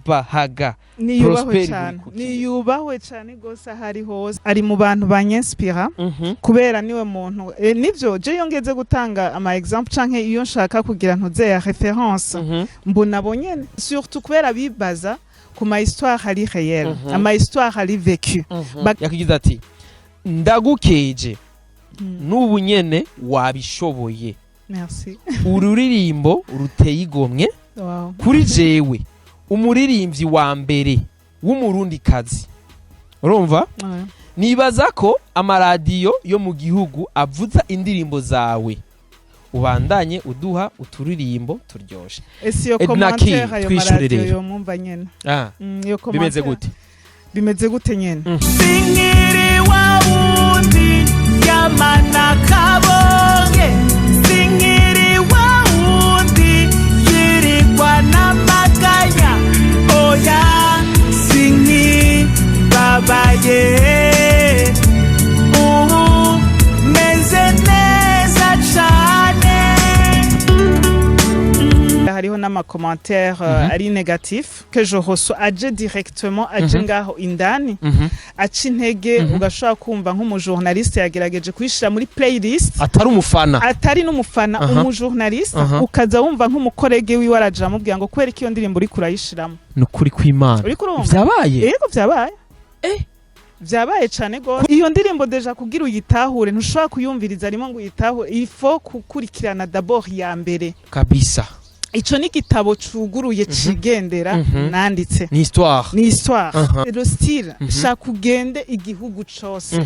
bahaga niyubahwe cyane gose hari hose ari mu bantu banyenspira kubera niwe muntu nivyo je yongeze gutanga ama exemple canke iyo nshaka kugira ntuze ya référence mbona bonyene surtout kubera bibaza ku ma histoire ari réelle ama histoire ari vécu yakigize ati ndagukeje n'ubu nyene wabishoboye merci ururirimbo ruteye igomwe kuri jewe umuririmbyi wa mbere w'umurundi kazi urumva nibaza ko amaradiyo yo mu gihugu avuza indirimbo zawe ubandanye uduha uturirimbo turyoshe Ednaky twishurire yo mumva nyene bimeze gute nyene singiri wa wundi yamana kabonge singiri wa wundi yirigwa n'amaganya oya singi babaye meze neza cane hariho n'ama commentaire ari négatif que je reçois aje directement aje ngaho indani aci intege ugashobora kumva nk'umujournaliste yagerageje kwishira muri playlist atari n'umufana umujournaliste ukaza wumva nk'umukorege wiwe araje amubwira ngo kwera iyo ndirimbo uri kurayishiramo nukuri kw'Imana vyabaye vyabaye cane gose iyo ndirimbo deja kugira uyitahure ntushobora kuyumviriza arimo ngo uyitahure il faut kukurikirana d'abord ya mbere kabisa ico ni gitabo cuguruye cigendera nanditse ni histoire le style chaque ugende igihugu cose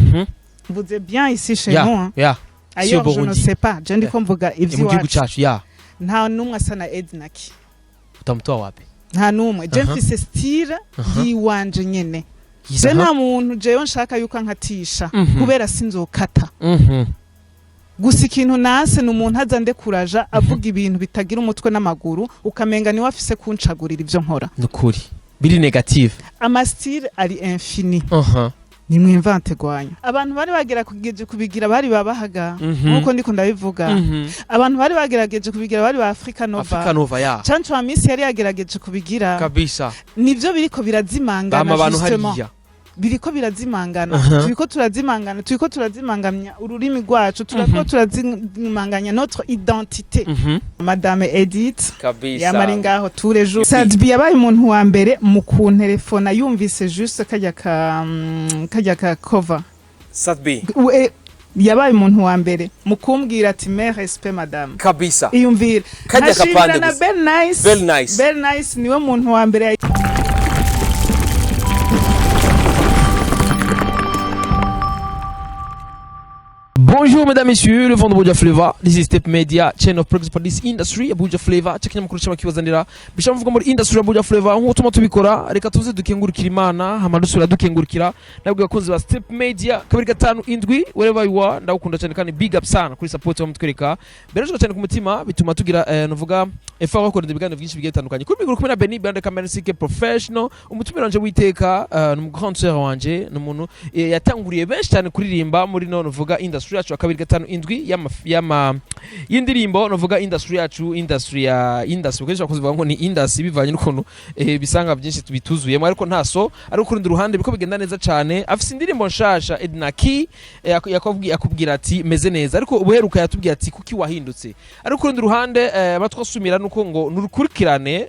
vous êtes bien ici chez nous ailleurs je ne sais pas je ndiko mvuga ivyo wacu nta numwe asana Ednaky utamtoa wapi nta numwe je mfise style yiwanje nyene je nta muntu jewe nshaka yuko nkatisha kubera sinzokata gusa ikintu nase n'umuntu azande kuraja avuga ibintu bitagira umutwe n'amaguru ukamenga ni wafise kuncagurira ivyo nkora nukuri biri negative ama style ari infini ni mwimvante gwanya abantu bari bagera kugeje kubigira bari babahaga nkuko ndiko ndabivuga abantu bari bagerageje kubigira bari ba Africa Nova ya Chancho wa Miss yari yagerageje kubigira kabisa nivyo biriko birazimangana justement biriko birazimangana turiko turazimanganya ururimi rwacu turako turazimanganya notre identité Madame Edith yamari ngaho tous les jours Sadbi yabaye umuntu wa mbere mu kuntelefona yumvise juste kajya ka cover Sadbi yabaye umuntu wa mbere mu kumbwira ati mais respect madame kabisa iyumvira kajya kapande na Belle Nice niwe muntu wa mbere Bonjour mesdames et messieurs, le vent de Abuja Flavor. This is Step Media, channel of progress for this industry, Abuja Flavor. Chakina mukuru chama kiwazanira. Bishavuga muri industry Abuja Flavor. Nko tuma tubikora, reka tuze dukengurukira Imana, hamadusura dukengurukira. Nabwo yakunze ba Step Media, 257 wherever you are. Ndagukunda cyane kandi big up sana kuri support wa mutwereka. Berejwe cyane ku mutima bituma tugira novuga effort ko ndibigano byinshi bigiye bitandukanye. Kuri mikoro kumwe na Benny Band Camera CK Professional, umutumira wanje witeka, no grand sœur wanje, no muntu yatanguriye benshi cyane kuririmba muri no novuga industry yacu akabiri gatanu indwi y'indirimbo novuga industry yacu industry ukenshi kuzivuga ngo ni industry bivanye n'ukuntu bisanga byinshi tubituzuyemo ariko ntaso ari kurundi ruhande biko bigenda neza cyane afise indirimbo nshasha Ednaky yakubwira ati meze neza ariko ubuheruka yatubwira ati kuki wahindutse ari kurundi ruhande batwasumira nuko ngo nurukurikirane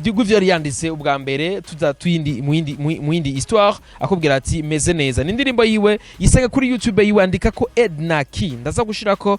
by'uguvyo yari yanditse ubwa mbere tuza tuyindi mu yindi histoire akubwira ati meze neza n'indirimbo yiwe yisanga kuri YouTube yiwe andika ko Ednaky ndaza gushirako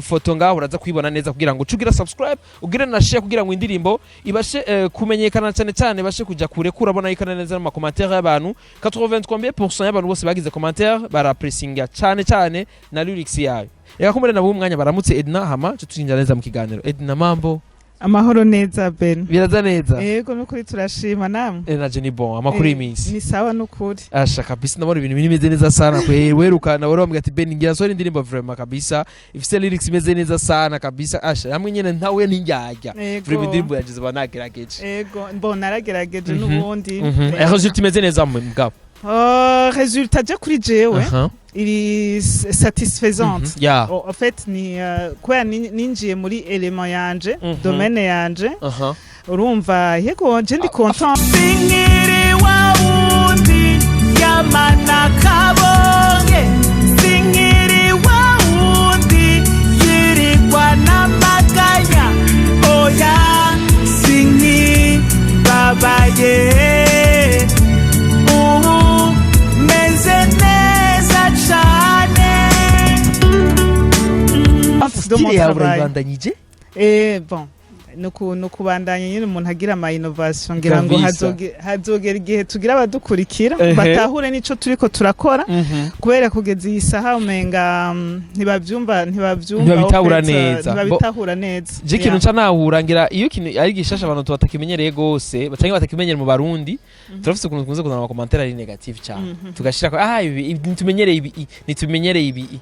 foto ngaho uraza kwibona neza kugira ngo ucugira subscribe ugire na share kugira ngo indirimbo ibashe kumenyekana cyane cyane bashe kuja kure kurabona ikana neza mu commentaire y'abantu 83% y'abantu bose bagize commentaire barapressinga cyane na lyrics yayo yakumure nabo umwanya baramutse Edna hama cyo tuzinja neza mu kiganiro Edna mambo amahoro neza Ben biraza neza yego nukuri turashima namwe naje ni bon amakuru y'imisi ni sawa nukuri asha kabisa ndabona ibintu bimeze neza sana weruka baro bambwira ati Ben ngira so indirimbo vraiment kabisa ifise lyrics imeze neza sana kabisa asha hamwe nyene ntawe ninjyajya vraiment indirimbo yagize banagerageje yego mbona aragerageje nubundi resultat imeze neza mugabo Résultat je kuri jewe iri satisfaisante. Yeah. En fait ni kwa ninjiye muri element yanje, domaine yanje. Urumva yego je ndi content. Singiri wa wundi yamana kabonge, singiri wa wundi yirigwa n'amaganya, oya singi babaye. Meze neza cane. Style yawe urayibandanyije? Bon. no kubandanya nyine umuntu agira ama innovation ngira ngo hazogera igihe tugira abadukurikira batahure nico turiko turakora kubera kugeza iyi saha umenga ntibabitahura neza je kintu nca nahura ngira iyo kintu ari gishasha abantu tubatakimenyereye gose batangiye batakimenyere mu Barundi turafise ukuntu kunze kuzana ama commentaire ari negative cyane tugashira ko ibi nitumenyereye ibi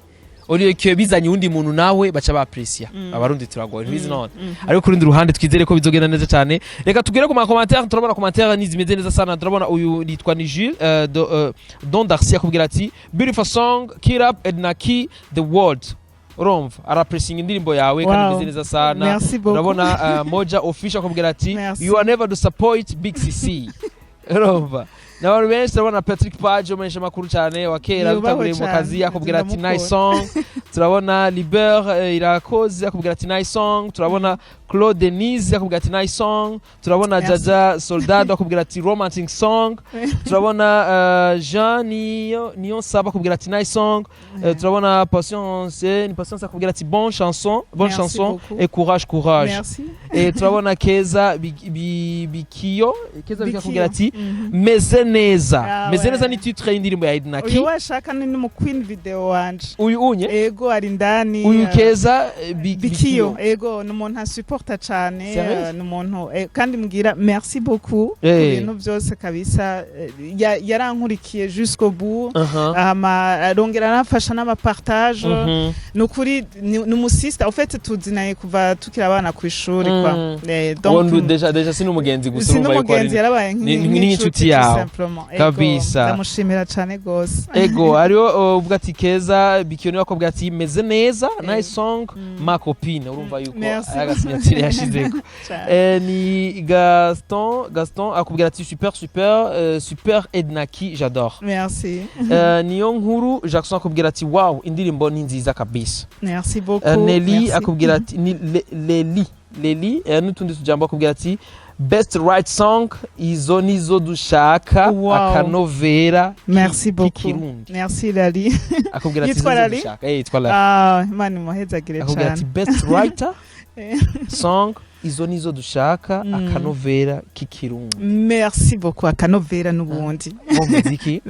Oliyo kiyo bizanye undi muntu nawe baca bapressya abarundi turagoye ntibizi none ariko kuri ndi ruhande twizere ko bizogenda neza cyane reka tugere ku ma commentaire turabona commentaire nizimeze neza sana turabona uyu litwa ni Jules Don Darcy akubwira ati beautiful song keep up Ednaky the world urumva arapressing indirimbo yawe kandi bizeze neza sana turabona Moja official akubwira ati you are never to support Big CC urumva Nabantu benshi turabona Patrick Page Menyashamakuru cyane wa kera bitanguriye mu kazi akubwira ati nice song turabona Liber irakoze akubwira ati nice song turabona Claude Denise akubwira ati nice song turabona Jaja Soldado akubwira ati romantic song turabona Jean Nion Saba akubwira ati nice song turabona Patience akubwira ati bonne chanson et courage et turabona Keza Bikiyo akubwira ati Meze neza ni titre y'indirimbo ya Ednaky uyu washaka ni mu queen video wanje uyu unye ego ari ndani uyu Keza Bikiyo ego n'umuntu asupporta cyane n'umuntu kandi mbwira merci beaucoup ibintu byose kabisa yarankurikiye jusqu'au bout arongera arafasha n'ama partage n'ukuri n'umusista en fait tuzinaye kuva tukira abana ku ishuri kwa donc déjà sino mugenzi gusa umva yuko ari yarabaye nk'inshuti yawe kabisa ndamushimira cyane gose ego ariyo uvuga ati Keza Bikiyo niwe akubwira ati meze neza nice song ma copine urumva yuko agasinyatire yashizeko ni Gaston akubwira ati super Ednaky j'adore merci niyo nkuru Jackson akubwira ati wow indirimbo ni nziza kabisa merci beaucoup Nelly akubwira ati Leli n'utundi tujambo akubwira ati best right song izo nizo dushaka akanovera merci beaucoup merci Lali akubwira ati yitwa Lali yitwa Lali imana imuhezagire cyane akubwira ati best writer song izo nizo dushaka akanovera k'ikirundi merci beaucoup akanovera n'ubundi muziki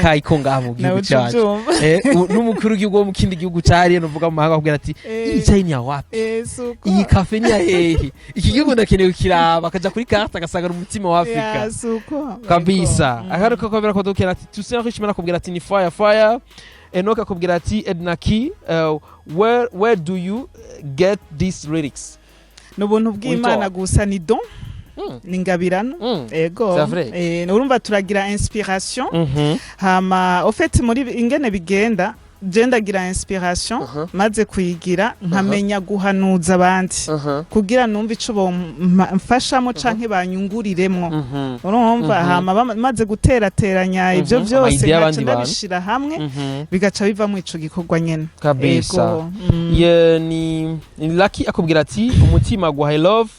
kayiko ngaho gihugu cyacu n'umukuru w'igihugu mu kindi gihugu cyari novuga mu mahanga akubwira ati icyayi ni wapi iyi cafe ni hehe iki gihugu ndakeneye kiraba akaja kuri carte agasagara umutima wa Afrika kabisa akaruka ko bera ko dokera ati tusen richimana akubwira ati ni fire Enoch akubwira ati Ednaky where do you get these lyrics n'ubuntu bw'Imana gusa ni don ningabirano ego urumva turagira inspiration hama au fait muri ingene bigenda ndagira inspiration maze kuyigira nkamenya guhanuza abandi kugira numva ico mfashamo canke banyunguriremwo urumva hama maze guterateranya ivyo byose gaca ndabishira hamwe bigaca bivamo ico gikorwa nyene kabisa ni Lucky akubwira ati umutima gwa I love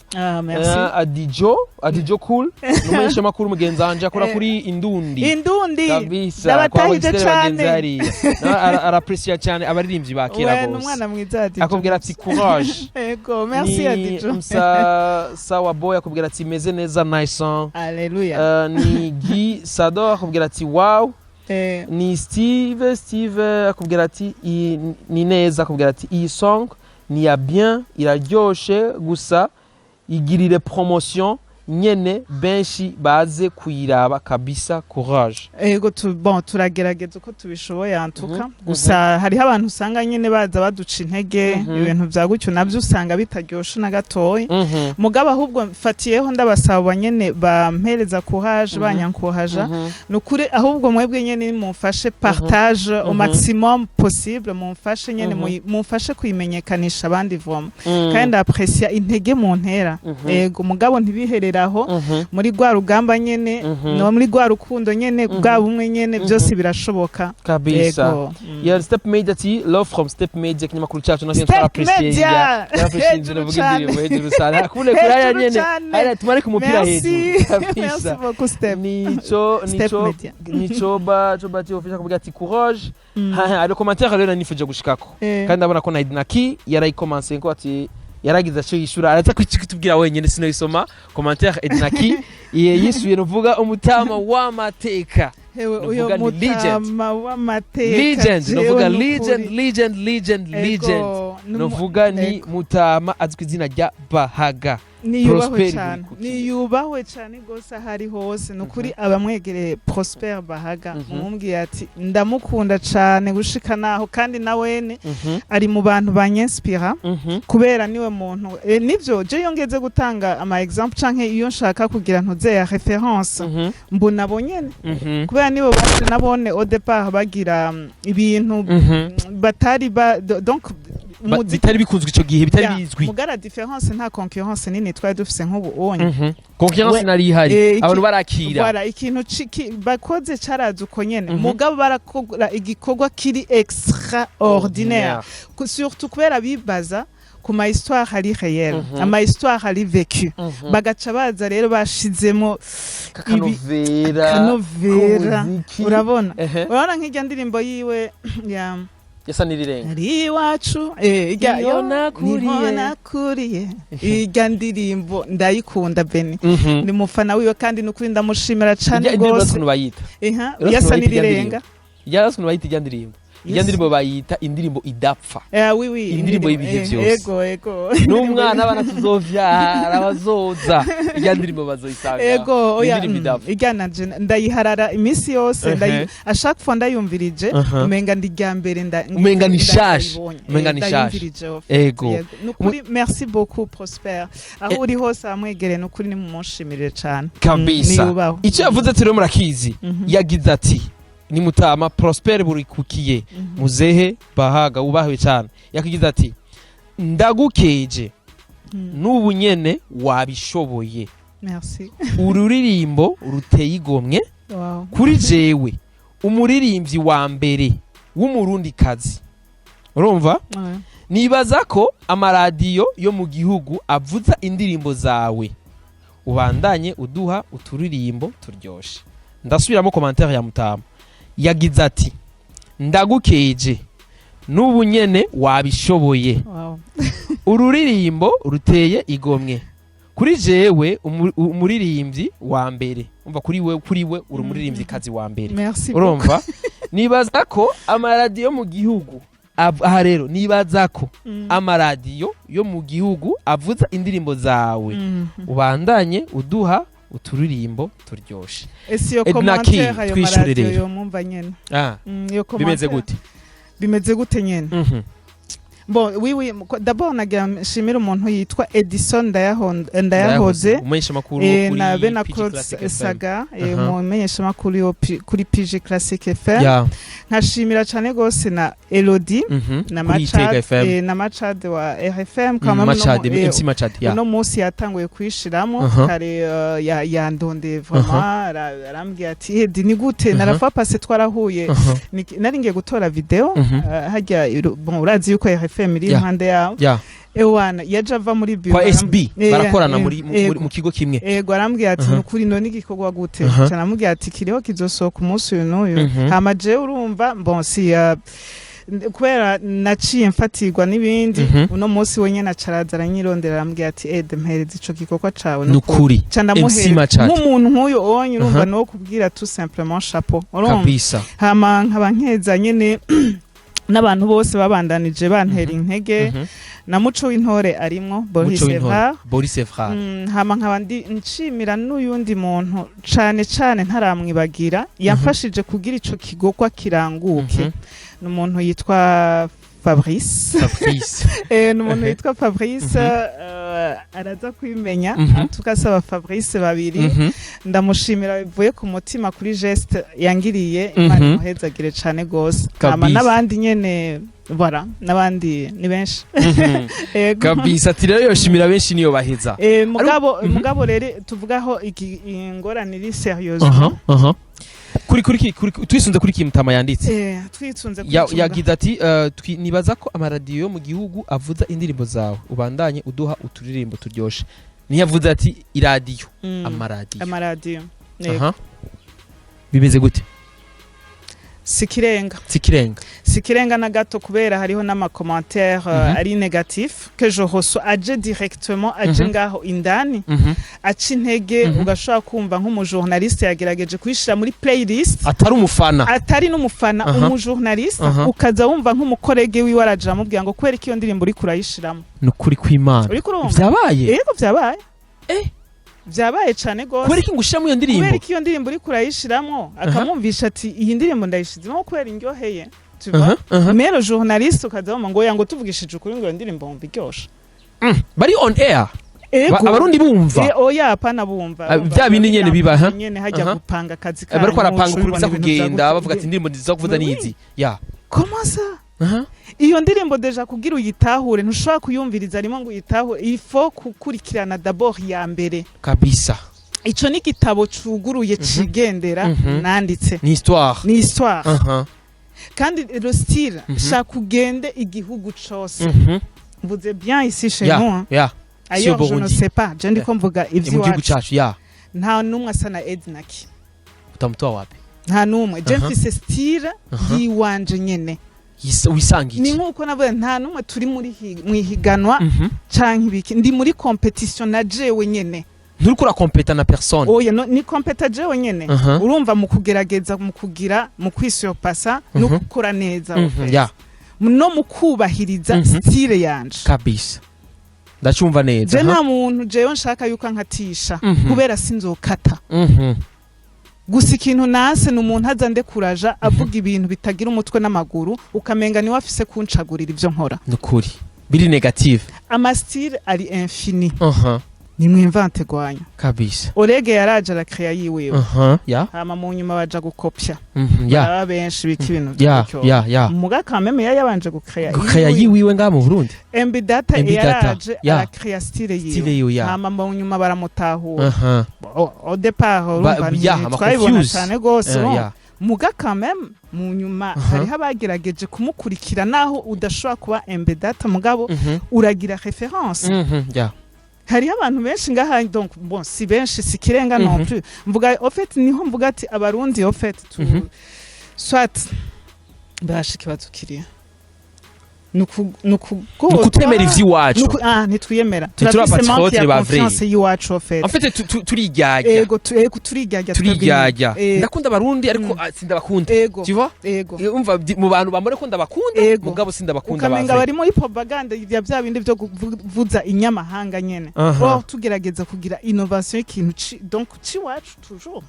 Adijo cool Menyashamakuru mugenzi wanje akora kuri indundi kabisa ndabatahije cyane arapreciate cyane abaririmbyi bakira bose umwana mwiza ati akubwira ati courage ego merci Adijo sawa boy akubwira ati meze neza nice song alleluia ni Guy Sado akubwira ati wow ni Steve akubwira ati ni neza akubwira ati iyi song ni ya bien iraryoshe gusa igirire promotion nyene benshi baze kuyiraba kabisa courage. Ego turagerageza uko tubishoboye antuka gusa hariho abantu usanga nyene baza baduca intege ibintu vya gutyo navyo usanga bitaryoshe na gatoyi mugabo ahubwo mfatiyeho ndabasaba nyene bampereza courage banyankohaja nukuri ahubwo mwebwe nyene mumfashe partage au maximum possible mumfashe nyene mumfashe kuyimenyekanisha abandi voma kandi apprécier intege mu ntera ego mugabo ntibihereraho muri gwa rugamba nyene no muri gwa rukundo nyene bwa bumwe nyene byose birashoboka kabisa. Ya step media ati love from step media kinyamakuru cyacu nacyo appreciate ya appreciate vuga indirimbo hejuru sana kule kuraya nyene haya tumare ku mupira hejuru kabisa. Nico ba cyo ofisha kuvuga ati courage ari commentaire rero nifuje gushikako kandi ndabona ko na Ednaky yarayikomanse ngo ati yaragize cyo yishura araza kwitubwira wenyene sino isoma commentaire Ednaky yisuye novuga umutama w'amateka uyo mutama w'amateka legend novuga legend novuga ni mutama azwi izina rya Bahaga niyubahwe cyane gose hari hose nukuri abamwegereye Prosper Bahaga mumbwiye ati ndamukunda cyane gushika naho kandi nawene ari mu bantu banyenspira kubera niwe muntu nivyo je yongeze gutanga ama example canke iyo nshaka kugira ntuze ya reference mbona bonyene kubera nibo baje nabone au départ bagira ibintu batari donc bitari bikunzwe ico gihe bitari bizwi mugara difference nta concurrence nini twari dufise nk'ubu onye concurrence nari ihari abantu barakira bara ikintu bakoze caraza uko nyene mugabo barakora igikorwa kiri extraordinaire surtout kubera bibaza ku ma histoire hari réel ama histoire hari vécu bagaca baza rero bashizemo kanovera urabona nk'ijya ndirimbo yiwe ya yasa nirirenga ari wacu yo nakuriye ijya ndirimbo ndayikunda Beni ni mufana wiwe kandi nukuri ndamushimira cyane gose yasa nirirenga yarasunu bayita ijya ndirimbo ijya ndirimbo bayita indirimbo idapfa indirimbo y'ibihe byose ego n'umwana abana tuzovyara bazoza ijya ndirimbo bazoyisanga ego ijyana ndayiharara iminsi yose ashaka fois ndayumvirije umenga ndijya mbere umenga ni shash ego nukuri merci beaucoup Prosper aho uri hose amwegereye nukuri ni mumushimirire cyane kabisa. Icyo yavuze ati rero murakizi yagize ati ni mutama Prosper burikukiye muzehe Bahaga ubahwe cyane yakigize ati ndagukeje n'ubu nyene wabishoboye merci ururirimbo ruteye igomwe kuri jewe umuririmbyi wa mbere w'umurundi kazi urumva nibaza ko amaradiyo yo mu gihugu avuza indirimbo zawe ubandanye uduha uturirimbo turyoshe. Ndasubiramo commentaire ya mutama yagize ati ndagukeje n'ubu nyene wabishoboye ururirimbo ruteye igomwe kuri jewe umuririmbyi wa mbere umva kuri we uri umuririmbyi kazi wa mbere urumva nibaza ko amaradiyo mu gihugu aha rero nibaza ko amaradiyo yo mu gihugu avuza indirimbo zawe ubandanye uduha uturirimbo turyoshe. Ednaky twishurire yo mumva nyene bimeze gute nyene bon oui d'abord nagashimira umuntu yitwa Edison Ndayahoze Menyashamakuru na Benacross saga mu Menyashamakuru kuri PG Classic FM nkashimira cyane gose na Elodie na Machad wa RFM kama MC Machad no munsi yatanguye kwishiramo kare yandonde vraiment arambwiye ati Edi ni gute narafa passe twarahuye nari ngiye gutora video hajya bon urazi yuko RFM iri impande yawo ewana yaje ava muri bio kwa SB barakorana mu kigo kimwe ego arambwiye ati nukuri none igikorwa gute canamubwiye ati kiriho kizosoka umunsi uyu n'uyu hama je urumva bon si kubera naciye mfatirwa n'ibindi uno munsi wenye nacaraza aranyirondera arambwiye ati Ede mpereza ico gikorwa cawe nukuri nk'umuntu nk'uyu onye urumva no kubwira tout simplement chapeau urumva hama nkaba nkeza nyene n'abantu bose babandanije bantera intege na muco w'intore arimwo Boris Evra hama nkaba nshimira n'uyundi muntu cane ntaramwibagira yamfashije kugira ico kigokwa kiranguke n'umuntu yitwa Fabrice n'umuntu yitwa Fabrice araza kwimenya tukasaba Fabrice babiri ndamushimira bivuye ku mutima kuri geste yangiriye Imana imuhezagire cane gose hama n'abandi nyene voilà n'abandi ni benshi kabisa ati rero yoshimira benshi niyo baheza mugabo rero tuvugaho ingorane iri serieuse kuri twisunze kuri kimutama yanditse twisunze yagize ati nibaza ko amaradiyo yo mu gihugu avuza indirimbo zawe ubandanye uduha uturirimbo turyoshe niyavuze ati iradiyo amaradiyo bimeze gute sikirenga na gato kubera hariho n'amakommentaire ari négatif que je reçois aje directement aje ngaho indani aca intege ugashobora kumva nk'umujournaliste yagerageje kwishira muri playlist atari n'umufana umujournaliste ukaza wumva nk'umukorege wiwe araje amubwira ngo kwera iyo ndirimbo uri kurayishiramo nukuri kw'Imana vyabaye vyabaye cane gose kwera kingushiramo iyo ndirimbo kwera iyo ndirimbo uri kurayishiramo akamwumvisha ati iyi ndirimbo ndayishizemo kwera indyoheye tu vois mais le journaliste ukazama ngo yango tuvugishije ukuri ngo iyo ndirimbo mbiryosha bari on air abarundi bumva oya apana bumva bya bindi nyene biba nyene hajya gupanga akazi ka bariko arapanga ukuri kugenda bavuga ati indirimbo ndiza kuvuza nizi comment ça iyo ndirimbo deja kugira uyitahure ntushobora kuyumviriza arimo ngo uyitahure il faut kukurikirana d'abord ya mbere kabisa ico ni gitabo cuguruye cigendera nanditse ni histoire kandi le style shaka ugende igihugu cose mvuze bien ici chez nous ailleurs je ne sais pas je ndiko mvuga ivyiwacu nta numwe asa na Ednaky utamutoa wapi nta numwe je mfise style yiwanje nyene wisangije ni nkuko navuye nta numwe turi muri mwihiganwa canke ibiki ndi muri competition na jewe nyene nturiko urakompeta na personne oya ni competa jewe nyene urumva mu kugerageza mu kugira mu kwisurpassa no gukora neza no mu kubahiriza style yanje kabisa ndacumva neza je nta muntu jewe nshaka yuko nkatisha kubera sinzokata gusa ikintu nase n'umuntu azande kuraja avuga ibintu bitagira umutwe n'amaguru ukamenga ni wafise kuncagurira ivyo nkora nukuri biri negative ama style ari infini ni mwimvante gwanya kabisa orege yaraje la créa yiwe hama mu nyuma baja gukopya aba benshi biki ibintu muga kameme yabanje gukrea yiwe nga mu Burundi MB data yaraje la créa style yiwe hama mu nyuma baramutahura au départ twabibona cyane gose muga kameme mu nyuma hari habagerageje kumukurikira naho udashobora kuba MB data mugabo uragira référence hari abantu benshi ngaha donc bon si benshi sikirenga non plus mvuga au fait niho mvuga ati abarundi au fait soit bashiki batukiriye nukutemera ivyiwacu ntitwiyemera turafise manque ya confiance yiwacu au fait en fait turigyaja turigyaja ndakunda abarundi ariko sindabakunda tu vois umva mu bantu bambore ko ndabakunda mugabo sindabakunda ukamenga bari muri propaganda ya bya bindi byo kuvuza inyamahanga nyene tugerageza kugira innovation y'ikintu donc ciwacu toujours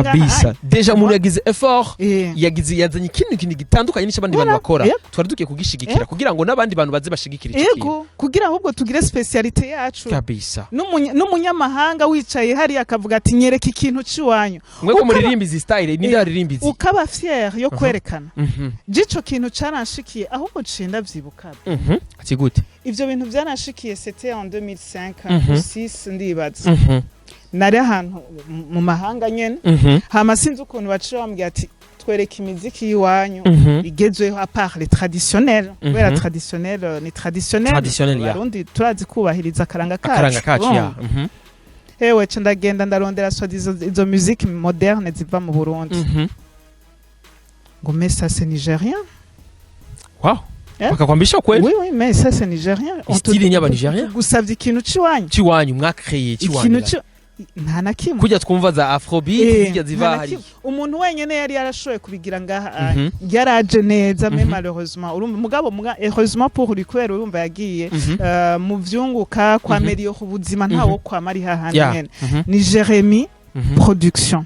kabisa deja umuntu yagize effort yazanye ikintu gitandukanye n'icyo bantu bakora twari dukiye kugishigikira kugira ngo n'abandi bantu baze bashigikira icyo kintu kugira ahubwo tugire specialite yacu kabisa n'umunyamahanga wicaye hari akavuga ati nyereka ikintu ciwanyu mwe ko muririmbiza style ni yaririmbiza ukaba fier yo kwerekana gico kintu caranshikiye ahubwo cinda vyibuka ati gute ivyo bintu byanashikiye c'était en 2005 6 ndibaza nari ahantu mu mahanga nyene hama sinzi ukuntu bacira bambwiye ati twereka imiziki yiwanyu igezweho à part les traditionnels kubera traditionnel ni traditionnel barundi turazi kubahiriza akaranga kacu hewe ndagenda ndarondera so izo musique moderne ziva mu Burundi ngo mais ça c'est nigérien wow bakakwambisha kweli oui mais ça c'est nigérien style nyaba nigérien gusavye ikintu ciwanyu mwakcréé ciwanyu nta na kimwe kujya twumva za afrobeat zijya ziva hari umuntu wenyene yari yarashoye kubigira ngaha yaraje neza mais malheureusement urumva mugabo heureusement pour lui kubera urumva yagiye mu vyunguka kwa meriyo ubuzima ntawo kwa mari hahandi nyene ni Jeremy production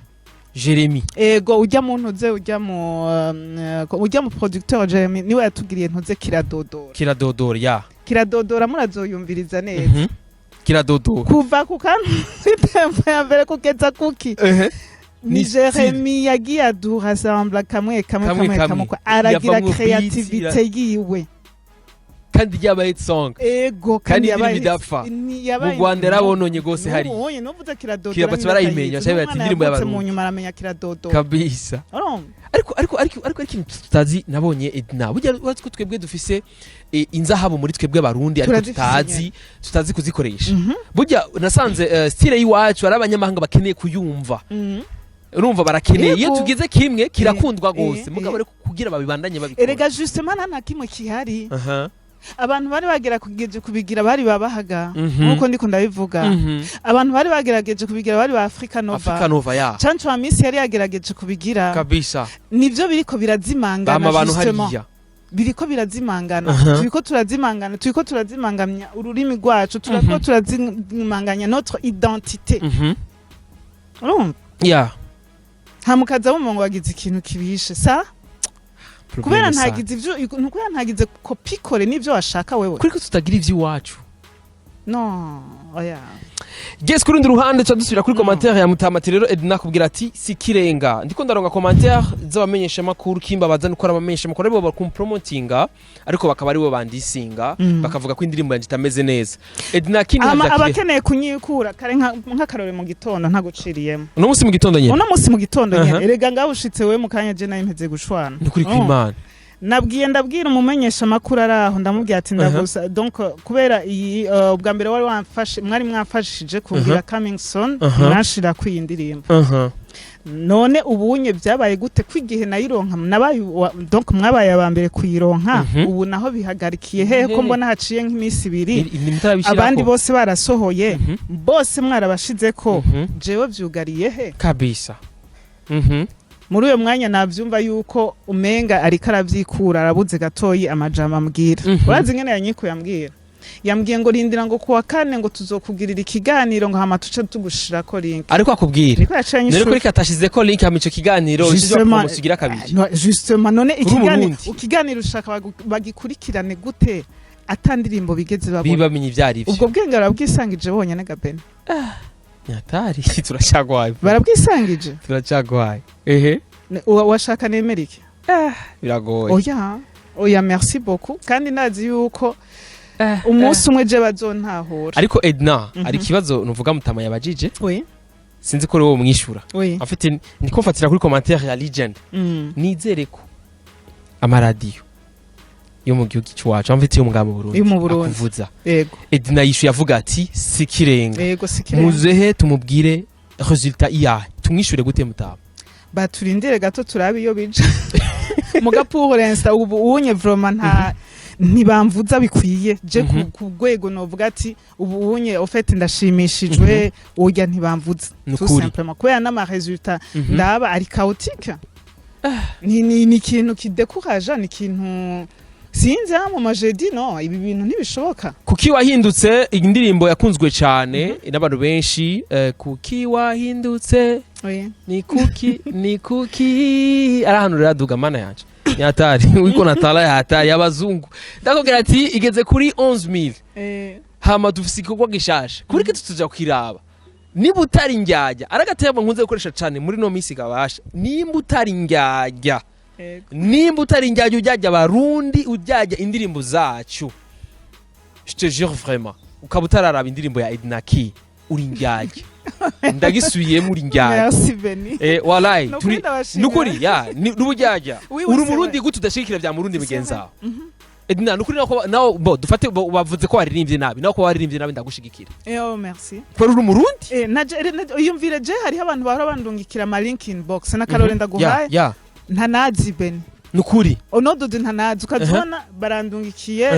Jeremy ego ujya mu ntuze ujya mu producteur Jeremy niwe yatugiriye ntuze kiradodora kiradodora murazoyumviriza neza kiradodora kuva ku kantu tempo ya mbere kugeza kuki ni Jeremy yagiye aduhasambla kamwe aragira creativity yiwe kandi yabaye song ego kandi yabaye bidapfa mu Rwanda rabononye gose hari oye novuze kiradodora kirabatse barayimenya cyane ati indirimbo y'abantu mu nyuma aramenya kiradodora kabisa ariko ikintu tutazi nabonye Edna burya ko twebwe dufise inzahabu muri twebwe barundi ariko tutazi kuzikoresha burya nasanze style yiwacu ari abanyamahanga bakeneye kuyumva urumva barakeneye iyo tugize kimwe kirakundwa gose mugabo ariko kugira babibandanye babikora erega justement nta kimwe kihari abantu bari bagera kubigira bari babahaga nkuko ndiko ndabivuga abantu bari bagerageje kubigira bari ba Africa Nova ya Chancho wa Miss yari yagerageje kubigira kabisa nivyo biriko birazimangana justement biriko birazimangana turiko turazimanganya ururimi rwacu turiko turazimanganya notre identité ya hamukaza bumongo wagize ikintu kibishe sa kubera ntagize kopikore nivyo washaka wewe kuriko tutagira ivy'iwacu no oya Guess kuri ndi ruhande cyadusubira kuri commentaire ya Mutamati rero Edna kubwira ati sikirenga ndiko ndaronga commentaire z'abamenyeshamakuru kimbabaza nuko abamenyeshamakuru bo bakumpromotinga ariko bakaba ari bo bandisinga bakavuga ko indirimbo yanje itameze neza Edna kindi abakeneye kunyikura kare nk'akarore mu gitondo ntaguciriyemo uno munsi mu gitondo nyene erega ngabushitse we mu kanya je nayo impeze gushwana ni kuri kw'Imana ndabwira umumenyeshamakuru araho ndamubwira ati ndagusa donc kubera iyi ubwa mbere wari mwari mwafashije kumbira coming soon mwashira kw'indirimbo none ubunye byabaye gute kwigihe nayironka nabaye donc mwabaye abambere kuyironka ubu naho bihagarikiye hehe ko mbona haciye nk'imisi ibiri abandi bose barasohoye bose mwarabashize ko jewe vyugariye he kabisa muri uyo mwanya navyumva yuko umenga ariko aravyikura arabuze gatoyi amajambo ambwira urazi ngene yanyikuye yambwiye ngo rindira ngo kuwa kane ngo tuzokugirira ikiganiro ngo hama tuce tugushirako link ariko akubwira niko reka atashizeko link hama ico kiganiro ushizwe kumusigira kabiri justement none ikiganiro ushaka bagikurikirane gute atandirimbo bigeze babona bibamenye ivyari ivyo ubwo bwenge barabwisangije bonyene gabene nyatari turashagwaye barabwisangije turacagwaye washaka nemerike biragoye oya merci beaucoup kandi nazi yuko umunsi umwe je bazontahura ariko Edna ari kibazo nuvuga Mutama yabajije sinzi ko rewo mwishura afite niko fatira kuri commentaire ya Legend nizere ko amaradiyo yo mu gihugu cyacu amfite yo mugabo Burundi akuvuza yego Edna yishu yavuga ati sikirenga yego sikirenga muzehe tumubwire resultat iya tumwishure gute Mutama baturindire gato turabe iyo bija mugapuro insta ubu unye vraiment ntibamvuza bikwiye je ku rwego novuga ati ubu unye ofete ndashimishijwe urya ntibamvuza tout simplement ko yana ma resultat ndaba ari chaotique ni ikintu kidekuraje ni ikintu sinzi mu majedi no ibi bintu ntibishoboka kuki wahindutse indirimbo yakunzwe cyane n'abantu benshi kuki wahindutse ni kuki arahantu raduga mana yacu nyatari wiko natala yatari abazungu ndakubwira ati igeze kuri 11000 hama dufise ikogwa gishashe kuri ki tutuja kwiraba niba utari njyajya aragateba nkunze gukoresha cyane muri no misi gabasha nimba utari njyajya ujyajya barundi ujyajya indirimbo zacu je te jure vraiment ukabutararaba indirimbo ya Ednaky uri njyajya ndagisubiye muri njyajya wallahi nukuri ya n'ubujyajya uri murundi gutu udashikira bya murundi bigenza Edna nukuri naho bo dufate bavuze ko waririmbye nabi naho ko waririmbye nabi ndagushigikira merci ko uri murundi uyumvire je hari abantu bahora bandungikira ama link inbox na Karole ndaguhaye ntanazi bene nukuri onododo ntanazi ukazibona barandungikiye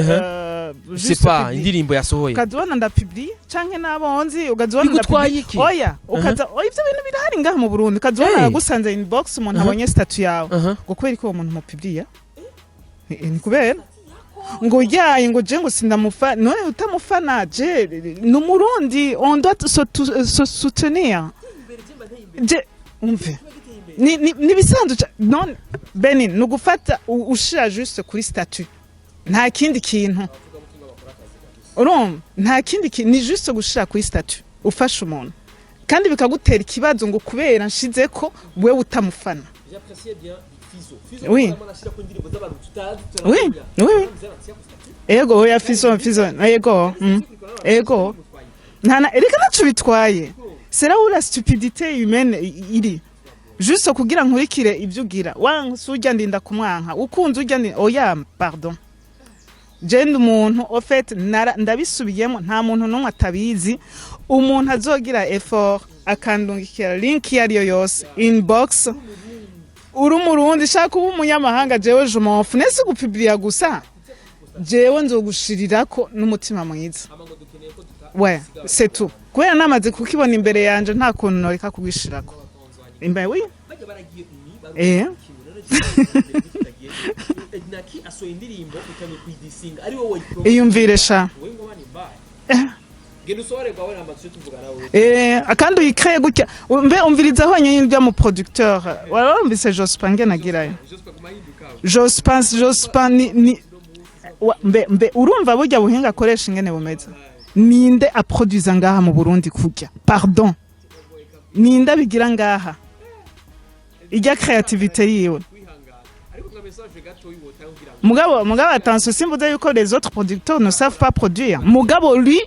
c'est pas indirimbo yasohoye ukazibona ndapublie canke nabonzi ukazibona Bigutwaye iki? oya ukaza ivyo bintu birahari ngaha mu Burundi ukazibona yagusanze inbox umuntu abonye statut yawe ngo kubera ko uwo muntu mupublie ni kubera ngo yaye ngo je ngo sindamufa none utamufana je n'umurundi on doit se soutenir je umve ni bisanzwe non Benin nugufata ushira juste kuri statut nta kindi kintu nta kindi kintu ni juste gushira kuri statut ufasha umuntu kandi bikagutera ikibazo ngo kubera nshize ko we utamufana oui ego oya Fizo ego ntana ereka nacu bitwaye c'est là où la stupidité humaine iri juste kugira nkurikire ibyo ugira wansuja ndinda kumwanka ukunze ujya oya pardon je umuntu au fait ndabisubiyemo nta muntu numwe atabizi umuntu azogira effort akandungikira link yariyo yose inbox uri umurundi shaka kuba umunyamahanga jewe je m'en fous nese gupublier gusa jewe nzogushirirako n'umutima mwiza ouais c'est tout kubera namaze kukibona imbere yanje nta kuntu noreka kugishirako imbaye oui Ednaky asohoye indirimbo ukanye kuyidisinga ari wowe iyumvire sha genda usore gwawe n'amatwi tuvuga nawe akandi uyikreye gutya mbe umviriza honyine ibyo mu producteur warumvise Jospin ngenagirayo Jospin ni mbe urumva burya buhinga akoresha ingene bumeze ninde a produire ngaha mu Burundi kujya pardon ninde bigira ngaha ijya creativité yiwe mugabo attention simvuze yuko les autres producteurs ne savent pas produire mugabo lui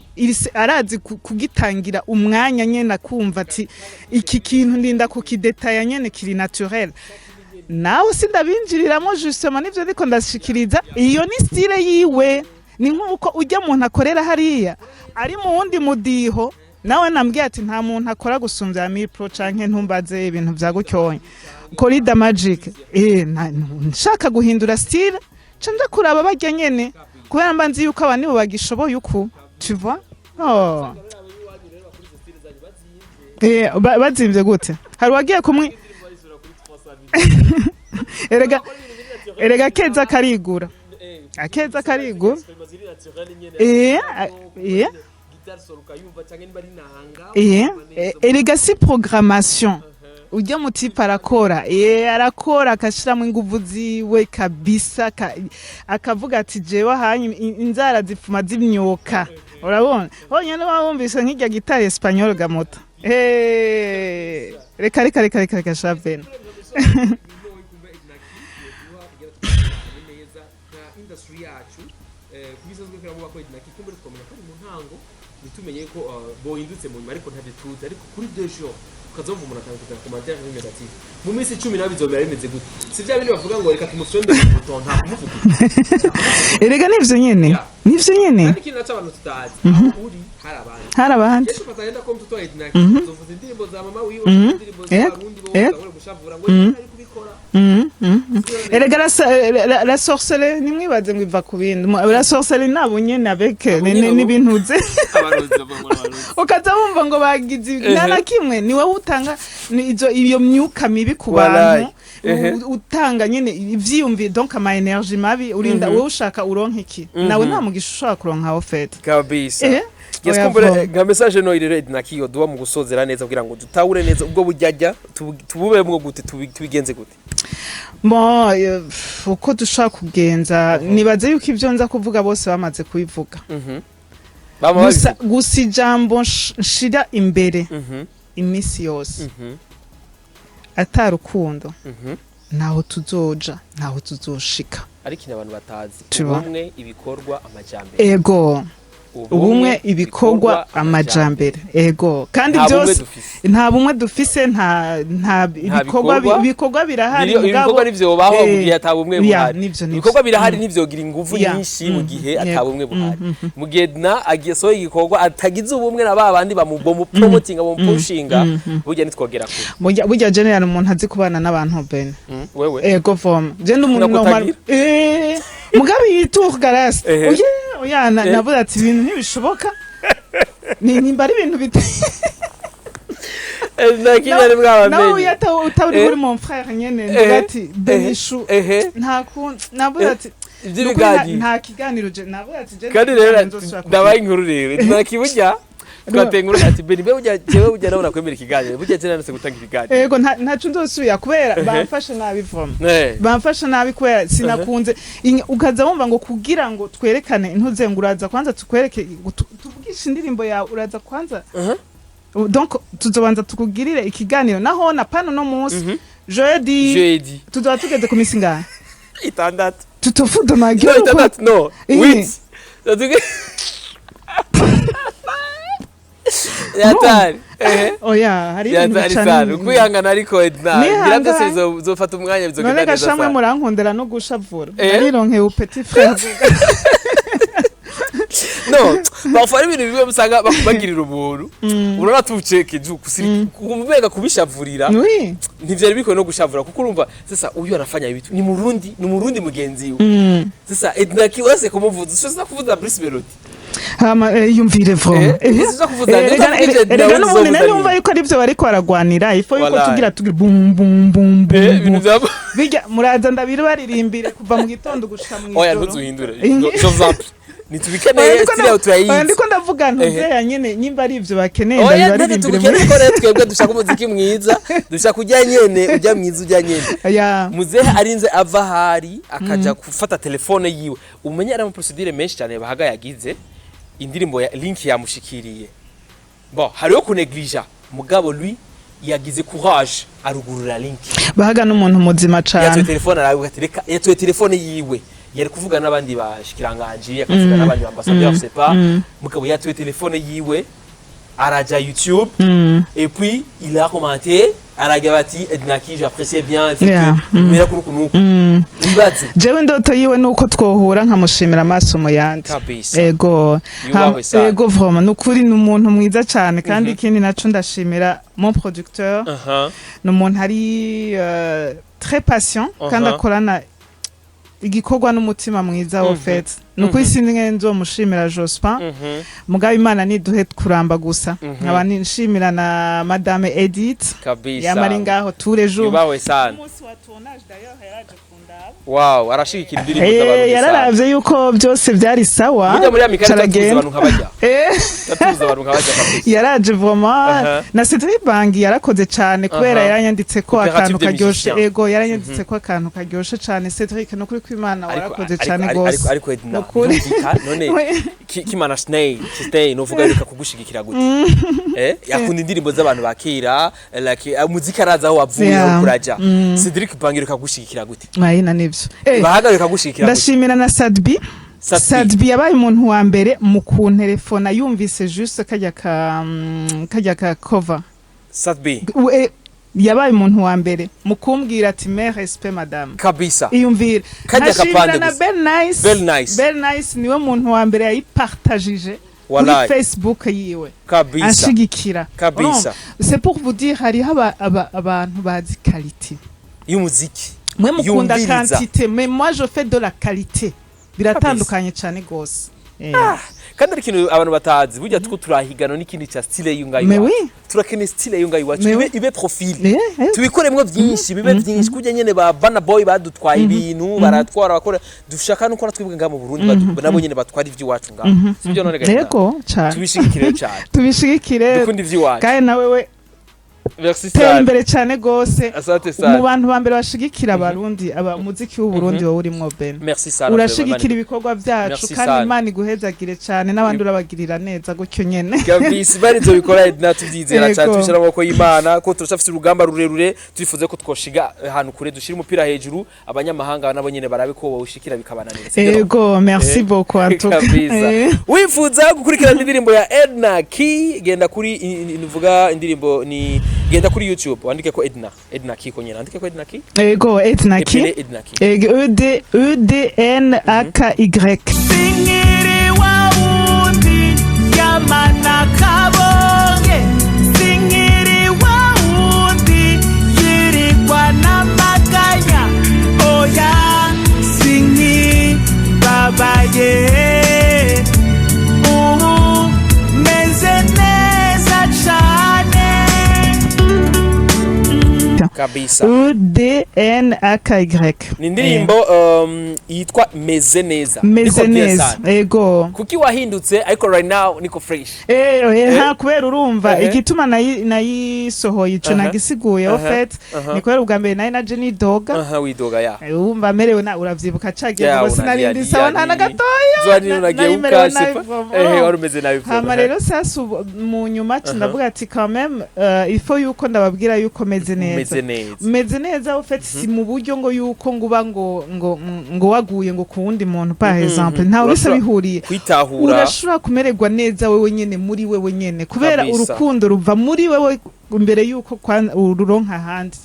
arazi kugitangira umwanya nyene akumva ati iki kintu ndinda kukidetaya nyene kiri naturel nawe sindabinjiriramo justement nivyo ariko ndashikiriza iyo ni style yiwe ni nkuko ujya muntu akorera hariya ari mu wundi mudiho nawe nambwiye ati nta muntu akora gusumbya mipro canke ntumbaze ibintu vya gucyonya kuri da magic nshaka guhindura style canda kuraba bajya nyene kubera mbanzi yuko abandi bo bagishoboye uko tu vois bazimvye gute hari wagiye kumwe erega keza karigura akeza karigura erega si programmation ujya mutipa arakora arakora akashiramo inguvu ziwe kabisa akavuga ati jewe hanye inzara zifuma z'imyoka urabona honyine wumvise nk'ijya gitari espagnol gamoto reka shavena tumenye ko bohindutse mu nyuma ariko ntade tuzi ariko kuri dejo ukazomva umuntu akandika commentaire negative mu minsi 10 bizomera bimeze gute si bya bindi bavuga ngo reka tumusonde kutonta kumuvuga erega nivyo nyene kandi kintu naca abantu tutazi uri harabandi yesu patagenda ko mtuto Ednaky zovuze indirimbo za mama wiwe indirimbo za barundi bo bakora gushavura ngo ari kubikora erega la sorcellerie ni mwibaze ngo iva ku bindi la sorcellerie nabo nyene avec n'ibintuze ukaza wumva ngo bagize nana kimwe niwe utanga iyo myuka mibi ku bantu utanga nyene ivyiyumvi donc ama energie mabi urinda wowe ushaka uronke iki nawe nta mugisha ushaka kuronka aho fete kabisa Yeskumbure nga message no irere Ednaky yo duwa mu gusozera neza kugira ngo dutawure neza ubwo bujyajya tububemwo gute tubigenze gute uko dushaka kugenza nibaze yuko ivyo nza kuvuga bose bamaze kubivuga gusa ijambo nshira imbere imisi yose atarukundo naho tuzoja naho tuzoshika ariko abantu batazi ubumwe ibikorwa amajambere ego ubumwe ibikorwa amajambere ego kandi byose nta bumwe dufise nta ibikorwa birahari ibikorwa nivyo baho mu gihe atabumwe buhari ibikorwa birahari nivyo gira ingufu nyinshi mu gihe atabumwe buhari mu gihe na agiye igikorwa atagize ubumwe na babandi bamubomu promotinga bo pushinga burya nitwogera ko burya general umuntu azi kubana n'abantu ben wewe ego form je n'umuntu normal mugabe yitour garasi oya navuze ati ibintu ntibishoboka nimba ari ibintu bite nakijari mwabamenye nawe utaburi muri mon frère nyene ngati Benishu nta navuze ati nta kiganiro je navuze ati je kandi rero ndabaye inkuru rero nakibujya twatengura ati beni be ujya jewe ujya nawe nakwemera ikiganiro bujya je nanase gutanga ikiganiro yego ntacu ndosuya kubera bamfasha nabi voma bamfasha nabi kubera sinakunze ukaza wumva ngo kugira ngo twerekane intuzenguraza kwanza tukwereke tuvugisha indirimbo yawe uraza kwanza donc tuzobanza tukugirire ikiganiro naho na pano no munsi jeudi tuzoba tugeze ku misi ngahe itandatu tutofuda magiro itandatu no wait yatari oya hari ibintu cyane kwihangana ariko ngira byose zofata umwanya bizogenda neza shamwe murankondera no gushavura arironke u petit frère no bafara ibintu bibe musanga bakubagirira ubuntu urona tuceke kusiri kumubega kubishavurira ntivyari biko no gushavura kuko urumva sasa uyu arafanya ibitu ni murundi mugenzi we sasa Ednaky wase kumuvuza sasa kuvuza Bruce Melody yumvire voma rega n'ubundi nari wumva yuko arivyo bariko baragwanira ifo yuko tugira bum bum bum bijya muraza ndabiri baririmbire kuva mu gitondo gushika mu ijoro oya ntuzuhindure nitubikeneye siriya turayizi ndiko ndavuga ntuzeya nyene nyimba ari ivyo bakeneye ndabari tubikeneye ko rero twebwe dushaka umuziki mwiza dushaka kujya nyene ujya mwiza ujya nyene muzehe arinze ava hari akaja gufata telefone yiwe umenya ari mu procedure menshi cyane bahaga yagize indirimbo ya link yamushikiriye bon hariyo kuneglige mugabo lui yagize courage arugurura link bahaga n'umuntu muzima cyane yatuye telefone aravuga ati reka yatuye telefone yiwe yari kuvuga n'abandi bashikiranganje akavuga n'abandi ambassadeur c'est pas mugabo yatuye telefone yiwe araja YouTube et puis il a commenté aragira ati Ednaky j'apprécie bien mera kurukunuko ibaze jewe ndoto yiwe nuko twohura nkamushimira amaso mu yandi ego vraiment nukuri n'umuntu mwiza cyane kandi ikindi naco ndashimira mon producteur n'umuntu hari très patient kandi akorana igikorwa n'umutima mwiza wo fete nuko isindi ngenzo mushimira Jospin mugabe Imana niduhe kuramba gusa nkaba nishimira na madame Edith yamari ngaho tous les jours yubawe sana umunsi wa tournage d'ailleurs yaraje kundaba wow arashikira indirimbo z'abantu yararavye yuko byose byari sawa burya muri amikara tatuza abantu nkabajya tatuza abantu nkabajya kabisa yaraje vraiment na Cedric Bangi yarakoze cyane kubera yaranyanditse ko akantu karyoshe ego yaranyanditse ko akantu karyoshe cyane Cedric no kuri kwimana warakoze cyane gose ariko none kimana STEIN novuga reka kugushigikira gute yakunda indirimbo z'abantu bakira like muzika araza aho wavuye aho kuraja Cedric Bangi reka kugushigikira gute mayina nivyo bahagarika kugushigikira gute ndashimira na Sadbi yabaye umuntu wa mbere mu kuntelefona yumvise juste kajya ka cover Sadbi yabaye umuntu wa mbere mu kumbwira ati mais respect madame kabisa iyumvira kajya kapande na Belle Nice niwe muntu wa mbere yayipartagije kuri Facebook yiwe kabisa ashigikira kabisa c'est pour vous dire hari abantu bazi qualité y'umuziki mwe mukunda quantité mais moi je fais de la qualité biratandukanye cyane gose kandi ari kintu abantu batazi burya tuko turahigano n'ikindi cha style y'ungayi turakene style y'ungayi wacu ibe profil tubikoremwe byinshi bibe byinshi kujya nyene ba Bana Boy badutwaye ibintu baratwara bakora dushaka nuko natwibwe nga mu Burundi nabo nyene batwara ivyi wacu nga sibyo none gaita yego cyane tubishigikire dukundi ivyi wacu kandi nawe we imbere cyane gose mu bantu bambere bashigikira abarundi muziki w'u Burundi wo urimwo Ben urashigikira ibikorwa byacu kandi Imana iguhezagire cyane n'abandi urabagirira neza gutyo nyene kabisa barizo bikora Ednaky tubyizera cyane tubishira amaboko y'Imana ko turashafite urugamba rurerure twifuze ko twoshiga ahantu kure dushira umupira hejuru abanyamahanga nabo nyene barabe ko woshikira bikabananira yego merci beaucoup Antoine wifuza gukurikirana indirimbo ya Ednaky genda kuri nivuga indirimbo ni genda kuri YouTube wandike ko Ednaky ko nyene andike ko Ednaky ego Ednaky EDNAKY singiri wa wundi yamana kabonge singiri wa wundi yirikwa na maganya oya singi babaye kabisa UDNAKY ni indirimbo yitwa Meze Neza Meze Neza ego kuki wahindutse ariko right now niko fresh ha kubera urumva igituma nayisohoye ico nagisiguye au fait ni kubera ubwa mbere naje ni doga widoga ya urumva merewe na uravyibuka cagiye ngo sinarindi sawa nta na gatoya zwaniro nagiye ukase warumeze nabi hama rero sasa mu nyuma ndavuga ati quand même il faut yuko ndababwira yuko meze neza au fait si mu buryo ngo yuko nguba ngo waguye ngo kuwundi muntu par exemple nta urese bihuriye kwitahura urashobora kumererwa neza wewe nyene muri wewe nyene kubera urukundo ruva muri wewe mbere yuko ururonka handi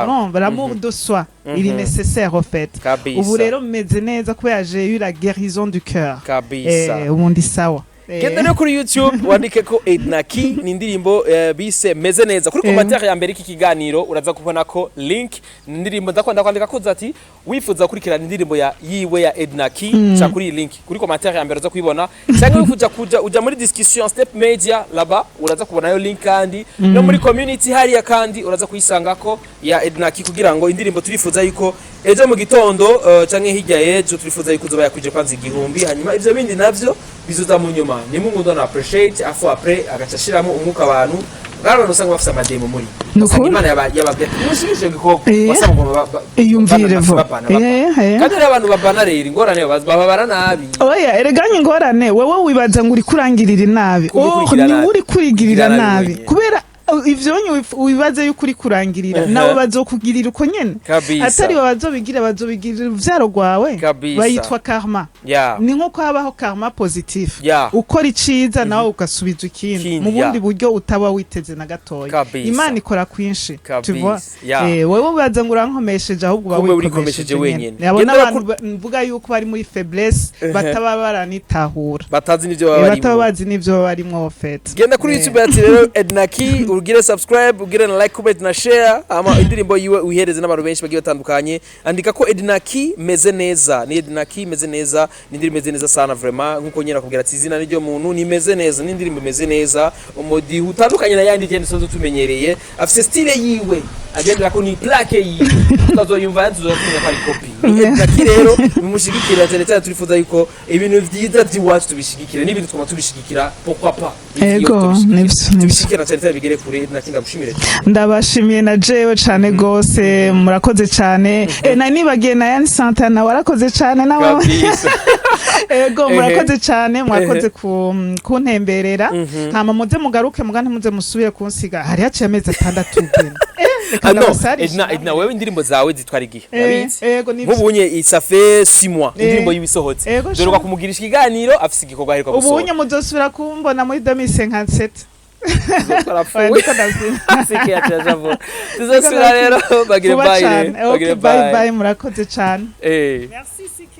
non l'amour de soi il est nécessaire au fait ubu rero meze neza kubera j'ai eu la guérison du cœur ubundi sawa genda no kuri YouTube wandike ko Ednaky ni indirimbo bise Meze Neza kuri commentaire ya mbere iki kiganiro uraza kubona ko link ni indirimbo ndakwanda kwandika ko zati wifuza kurikirana indirimbo ya yiwe ya Ednaky cha kuri link kuri commentaire ya mbere uraza kuyibona cyangwa wifuza uja muri discussion step media laba uraza kubona yo link kandi no muri community hariya kandi uraza kuyisanga ko ya Ednaky kugira ngo indirimbo turifuza yuko ejo mu gitondo canke hirya ejo turifuza yuko zoba yakuje kwanza igihumbi hanyuma ivyo bindi navyo bizuza mu nyuma ni mungu ndo na appreciate afu après agacashiramo umwuka abantu abantu usanga bafite amademo muri usanga imana yababye mushishije gikoko basaba ngo yumvirevo kandi abantu babana rero ingorane bababara nabi oya ereganye ingorane wewe wibaza ngo uri kurangirira nabi ni uri kurigirira nabi kubera ivyo wibaze yuko uri kurangirira nawe bazokugirira uko nyene atari bazobigirira uvyaro rwawe bayitwa karma ni nko kwabaho karma positive ukora iciza nawe ugasubiza ikindi mu bundi buryo utaba witeze na gatoya imana ikora kwinshi tu vois wewe baza ngo urankomesheje ahubwo bawikomesheje wenyene yabona abantu mvuga yuko bari muri faiblesse bataba baranitahura batazi nivyo barimo ofete genda kuri YouTube ati rero Ednaky ugire subscribe ugire na like comment na share ama indirimbo yiwe uhereze n'abantu benshi bagiye batandukanye andika ko Ednaky Meze Neza ni Ednaky Meze Neza ni indirimbo meze neza sana vraiment nkuko nyera kubwira ati izina n'iryo muntu ni Meze Neza ni indirimbo meze neza umodi utandukanye na yandi gende sozo tumenyereye afise style yiwe agenda ko ni plaque yiwe tuzoyumva tuzoyumva ari copy Ednaky rero bimushigikira cyane turifuza yuko ibintu vyiza by'iwacu tubishigikira n'ibintu twama tubishigikira pourquoi pas ego tubishigikira cyane bigere kure ndakingamushimire ndabashimiye na jewe cyane gose murakoze cyane na nibagiye na yani Santana warakoze cyane nawe ego murakoze cyane mwakoze kuntemberera hama muze mugaruke mugante muze musubire kunsiga hari haciye amezi 6 Edna wewe indirimbo zawe zitwara igihe abizi nk'ubunye isafe 6 mois indirimbo yibisohotse dore kumugirisha ikiganiro afise igikorwa ariko gusohora ubunye muzosubira kumbona muri 2057 tuzosubira rero bagire bye murakoze cyane merci CK